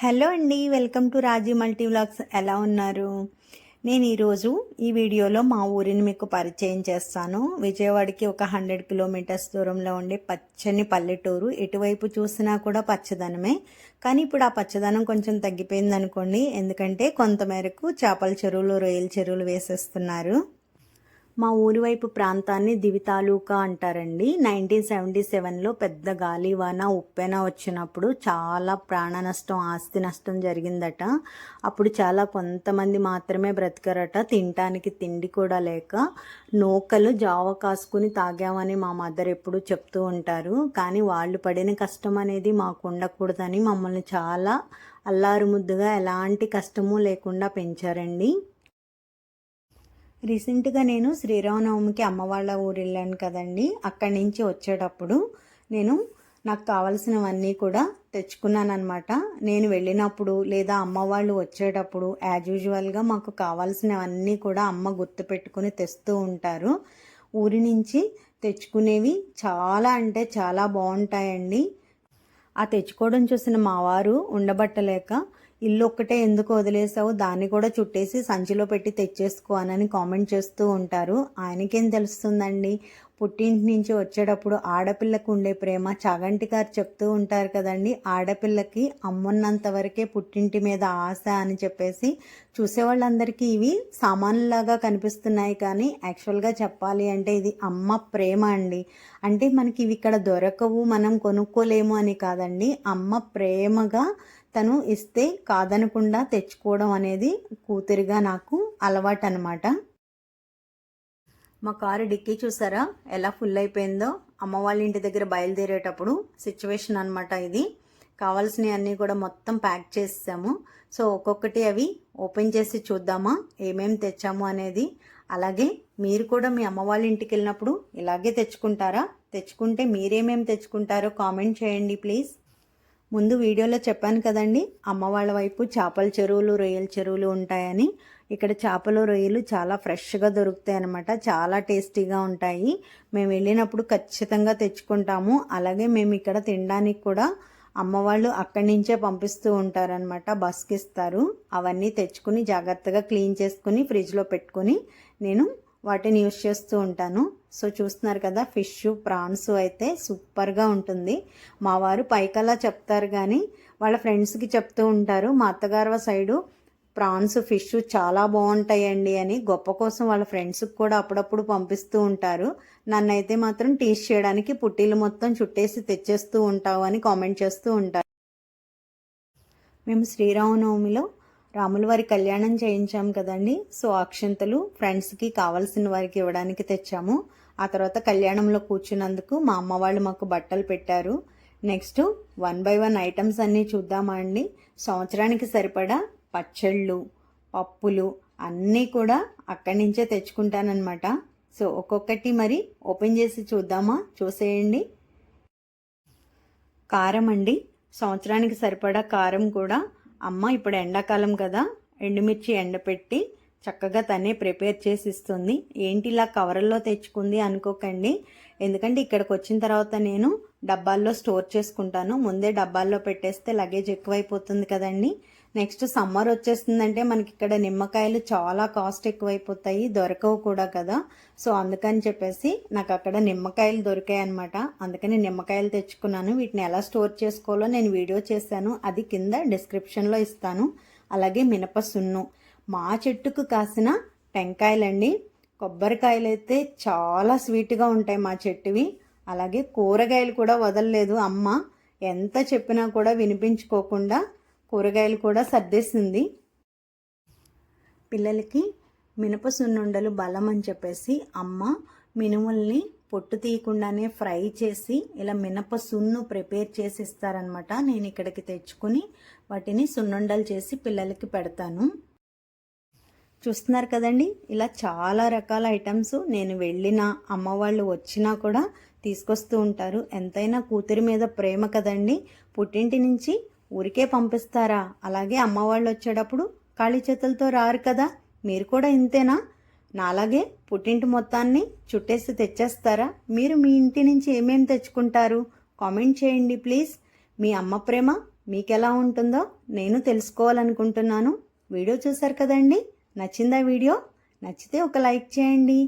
Hello అండి, welcome to Raji multi vlogs. ఎలా ఉన్నారు? నేను ఈరోజు ఈ వీడియోలో మా ఊరిని మీకు పరిచయం చేస్తాను. విజయవాడకి ఒక 100 కిలోమీటర్స్ దూరంలో ఉండే పచ్చని పల్లెటూరు. ఎటువైపు చూసినా కూడా పచ్చదనమే. కానీ ఇప్పుడు ఆ పచ్చదనం కొంచెం తగ్గిపోయింది అనుకోండి. ఎందుకంటే కొంతమేరకు చేపల చెరువులు, రొయ్యల చెరువులు వేసేస్తున్నారు. మా ఊరి వైపు ప్రాంతాన్ని దివి తాలూకా అంటారండి. 1977లో పెద్ద గాలివాన ఉప్పెన వచ్చినప్పుడు చాలా ప్రాణ నష్టం, ఆస్తి నష్టం జరిగిందట. అప్పుడు చాలా కొంతమంది మాత్రమే బ్రతికారట. తినటానికి తిండి కూడా లేక నూకలు జావ కాసుకుని తాగామని మా మదర్ ఎప్పుడు చెప్తూ ఉంటారు. కానీ వాళ్ళు పడిన కష్టం అనేది మాకు ఉండకూడదని మమ్మల్ని చాలా అల్లారుముద్దుగా ఎలాంటి కష్టము లేకుండా పెంచారండి. రీసెంట్గా నేను శ్రీరామనవమికి అమ్మ వాళ్ళ ఊరు వెళ్ళాను కదండి. అక్కడి నుంచి వచ్చేటప్పుడు నాకు కావలసినవన్నీ కూడా తెచ్చుకున్నాను అనమాట. నేను వెళ్ళినప్పుడు లేదా అమ్మ వాళ్ళు వచ్చేటప్పుడు యాజ్ యూజువల్గా మాకు కావాల్సినవన్నీ కూడా అమ్మ గుర్తు పెట్టుకుని తెస్తూ ఉంటారు. ఊరి నుంచి తెచ్చుకునేవి చాలా అంటే చాలా బాగుంటాయండి. ఆ తెచ్చుకోవడం చూసిన మా వారు ఉండబట్టలేక, ఇల్లు ఒక్కటే ఎందుకు వదిలేసావు, దాన్ని కూడా చుట్టేసి సంచిలో పెట్టి తెచ్చేసుకో అని కామెంట్ చేస్తూ ఉంటారు. ఆయనకేం తెలుస్తుందండి, పుట్టింటి నుంచి వచ్చేటప్పుడు ఆడపిల్లకు ఉండే ప్రేమ. చాగంటి గారు చెప్తూ ఉంటారు కదండి, ఆడపిల్లకి అమ్మున్నంత వరకే పుట్టింటి మీద ఆశ అని చెప్పేసి. చూసేవాళ్ళందరికీ ఇవి సామాన్యులాగా కనిపిస్తున్నాయి, కానీ యాక్చువల్గా చెప్పాలి అంటే ఇది అమ్మ ప్రేమ అండి. అంటే మనకి ఇవి ఇక్కడ దొరకవు, మనం కొనుక్కోలేము అని కాదండి. అమ్మ ప్రేమగా తను ఇస్తే కాదనకుండా తెచ్చుకోవడం అనేది కూతురిగా నాకు అలవాటు అనమాట. మా కారు డిక్కీ చూసారా ఎలా ఫుల్ అయిపోయిందో. అమ్మ వాళ్ళ ఇంటి దగ్గర బయలుదేరేటప్పుడు సిచ్యువేషన్ అనమాట ఇది. కావాల్సినవి అన్నీ కూడా మొత్తం ప్యాక్ చేసాము. సో ఒక్కొక్కటి అవి ఓపెన్ చేసి చూద్దామా ఏమేమి తెచ్చాము అనేది. అలాగే మీరు కూడా మీ అమ్మ వాళ్ళ ఇంటికి వెళ్ళినప్పుడు ఇలాగే తెచ్చుకుంటారా? తెచ్చుకుంటే మీరేమేమి తెచ్చుకుంటారో కామెంట్ చేయండి ప్లీజ్. ముందు వీడియోలో చెప్పాను కదండి, అమ్మ వాళ్ళ వైపు చేపల చెరువులు, రొయ్యల చెరువులు ఉంటాయని. ఇక్కడ చేపలు, రొయ్యలు చాలా ఫ్రెష్గా దొరుకుతాయి అన్నమాట. చాలా టేస్టీగా ఉంటాయి. మేము వెళ్ళినప్పుడు ఖచ్చితంగా తెచ్చుకుంటాము. అలాగే మేము ఇక్కడ తినడానికి కూడా అమ్మ వాళ్ళు అక్కడి నుంచే పంపిస్తూ ఉంటారనమాట. బస్కి ఇస్తారు. అవన్నీ తెచ్చుకుని జాగ్రత్తగా క్లీన్ చేసుకుని ఫ్రిడ్జ్లో పెట్టుకుని నేను వాటిని యూస్ చేస్తూ ఉంటాను. సో చూస్తున్నారు కదా, ఫిష్, ప్రాన్స్ అయితే సూపర్గా ఉంటుంది. మా వారు పైకల్లా చెప్తారు కానీ వాళ్ళ ఫ్రెండ్స్కి చెప్తూ ఉంటారు. మా అత్తగారు సైడు ప్రాన్స్, ఫిష్ చాలా బాగుంటాయండి అని గొప్ప కోసం వాళ్ళ ఫ్రెండ్స్కి కూడా అప్పుడప్పుడు పంపిస్తూ ఉంటారు. నన్నైతే మాత్రం టీస్ చేయడానికి పుట్టీలు మొత్తం చుట్టేసి తెచ్చేస్తూ ఉంటావు అని కామెంట్ చేస్తూ ఉంటారు. మేము శ్రీరామనవమిలో రాముల వారి కళ్యాణం చేయించాం కదండి. సో అక్షంతలు ఫ్రెండ్స్కి కావాల్సిన వారికి ఇవ్వడానికి తెచ్చాము. ఆ తర్వాత కళ్యాణంలో కూర్చున్నందుకు మా అమ్మ వాళ్ళు మాకు బట్టలు పెట్టారు. నెక్స్ట్ 1 by 1 ఐటమ్స్ అన్నీ చూద్దామా అండి. సంవత్సరానికి సరిపడా పచ్చళ్ళు, పప్పులు అన్నీ కూడా అక్కడి నుంచే తెచ్చుకుంటానన్నమాట. సో ఒక్కొక్కటి మరి ఓపెన్ చేసి చూద్దామా? చూసేయండి. కారం అండి, సంవత్సరానికి సరిపడా కారం కూడా అమ్మ ఇప్పుడు ఎండాకాలం కదా, ఎండుమిర్చి ఎండపెట్టి చక్కగా తనే ప్రిపేర్ చేసి ఇస్తుంది. ఏంటి ఇలా కవర్లో తెచ్చుకుంది అనుకోకండి. ఎందుకంటే ఇక్కడికి వచ్చిన తర్వాత నేను డబ్బాల్లో స్టోర్ చేసుకుంటాను. ముందే డబ్బాల్లో పెట్టేస్తే లగేజ్ ఎక్కువైపోతుంది కదండి. నెక్స్ట్ సమ్మర్ వచ్చేస్తుందంటే మనకి ఇక్కడ నిమ్మకాయలు చాలా కాస్ట్ ఎక్కువైపోతాయి, దొరకవు కూడా కదా. సో అందుకని చెప్పేసి నాకు అక్కడ నిమ్మకాయలు దొరికాయి అనమాట. అందుకని నిమ్మకాయలు తెచ్చుకున్నాను. వీటిని ఎలా స్టోర్ చేసుకోవాలో నేను వీడియో చేశాను, అది కింద డిస్క్రిప్షన్లో ఇస్తాను. అలాగే మినప సున్ను, మా చెట్టుకు కాసిన టెంకాయలండి. కొబ్బరికాయలు అయితే చాలా స్వీట్గా ఉంటాయి మా చెట్టువి. అలాగే కూరగాయలు కూడా వదలలేదు అమ్మ. ఎంత చెప్పినా కూడా వినిపించుకోకుండా కూరగాయలు కూడా సర్దేసింది. పిల్లలకి మినప సున్నుండలు బలం అని చెప్పేసి అమ్మ మినుముల్ని పొట్టు తీయకుండానే ఫ్రై చేసి ఇలా మినప సున్ను ప్రిపేర్ చేసి ఇస్తారనమాట. నేను ఇక్కడికి తెచ్చుకుని వాటిని సున్నుండలు చేసి పిల్లలకి పెడతాను. చూస్తున్నారు కదండి, ఇలా చాలా రకాల ఐటమ్స్ నేను వెళ్ళినా అమ్మ వాళ్ళు వచ్చినా కూడా తీసుకొస్తూ ఉంటారు. ఎంతైనా కూతురి మీద ప్రేమ కదండి. పుట్టింటి నుంచి ఊరికే పంపిస్తారా? అలాగే అమ్మ వాళ్ళు వచ్చేటప్పుడు ఖాళీ చేతులతో రారు కదా. మీరు కూడా ఇంతేనా? నాలాగే పుట్టింటి మొత్తాన్ని చుట్టేసి తెచ్చేస్తారా? మీరు మీ ఇంటి నుంచి ఏమేమి తెచ్చుకుంటారు? కామెంట్ చేయండి ప్లీజ్. మీ అమ్మ ప్రేమ మీకు ఎలా ఉంటుందో నేను తెలుసుకోవాలనుకుంటున్నాను. వీడియో చూసారు కదండి, నచ్చిందా వీడియో? నచ్చితే ఒక లైక్ చేయండి.